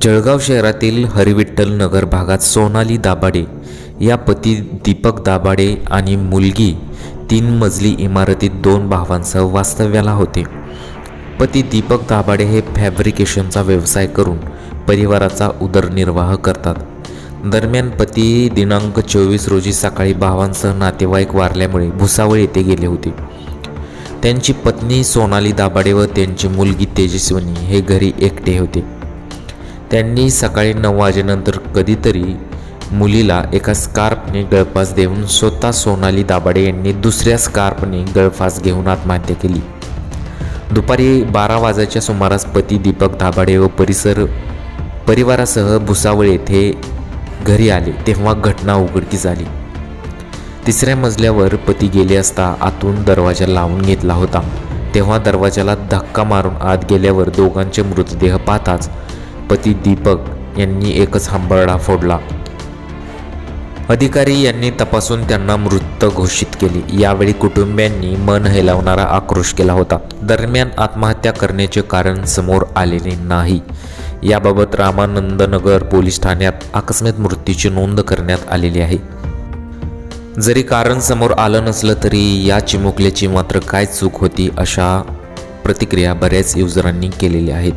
जळगाव शहरातील हरिविठ्ठल नगर भागात सोनाली दाभाडे या पती दीपक दाभाडे आणि मुलगी 3 मजली इमारतीत 2 भावांसह वास्तव्याला होते. पती दीपक दाभाडे हे फॅब्रिकेशनचा व्यवसाय करून परिवाराचा उदरनिर्वाह करतात. दरम्यान पती दिनांक 24 रोजी सकाळी भावांसह नातेवाईक वारल्यामुळे भुसावळ येथे गेले होते. त्यांची पत्नी सोनाली दाभाडे व त्यांची मुलगी तेजस्विनी हे घरी एकटे होते. त्यांनी सकाळी 9 वाजेनंतर कधीतरी मुलीला एका स्कार्फने गळफास देऊन स्वतः सोनाली दाभाडे यांनी दुसऱ्या स्कार्फने गळफास घेऊन आत्महत्या केली. दुपारी 12 वाजेच्या सुमारास पती दीपक दाभाडे व परिवारासह भुसावळ येथे घरी आले तेव्हा घटना उघडकीस आली. 3ऱ्या मजल्यावर पती गेले असता आतून दरवाजा लावून घेतला होता. तेव्हा दरवाजाला धक्का मारून आत गेल्यावर दोघांचे मृतदेह पाहताच पती दीपक यांनी एकच हंबरडा फोडला. अधिकारी यांनी तपासून त्यांना मृत घोषित केले. यावेळी कुटुंबियांनी मन हेलावणारा आक्रोश केला होता. दरम्यान आत्महत्या करण्याचे कारण समोर आलेले नाही. याबाबत रामानंदनगर पोलीस ठाण्यात आकस्मिक मृत्यूची नोंद करण्यात आलेली आहे. जरी कारण समोर आलं नसलं तरी या चिमुकल्याची मात्र काय चूक होती, अशा प्रतिक्रिया बऱ्याच युजरांनी केलेल्या आहेत.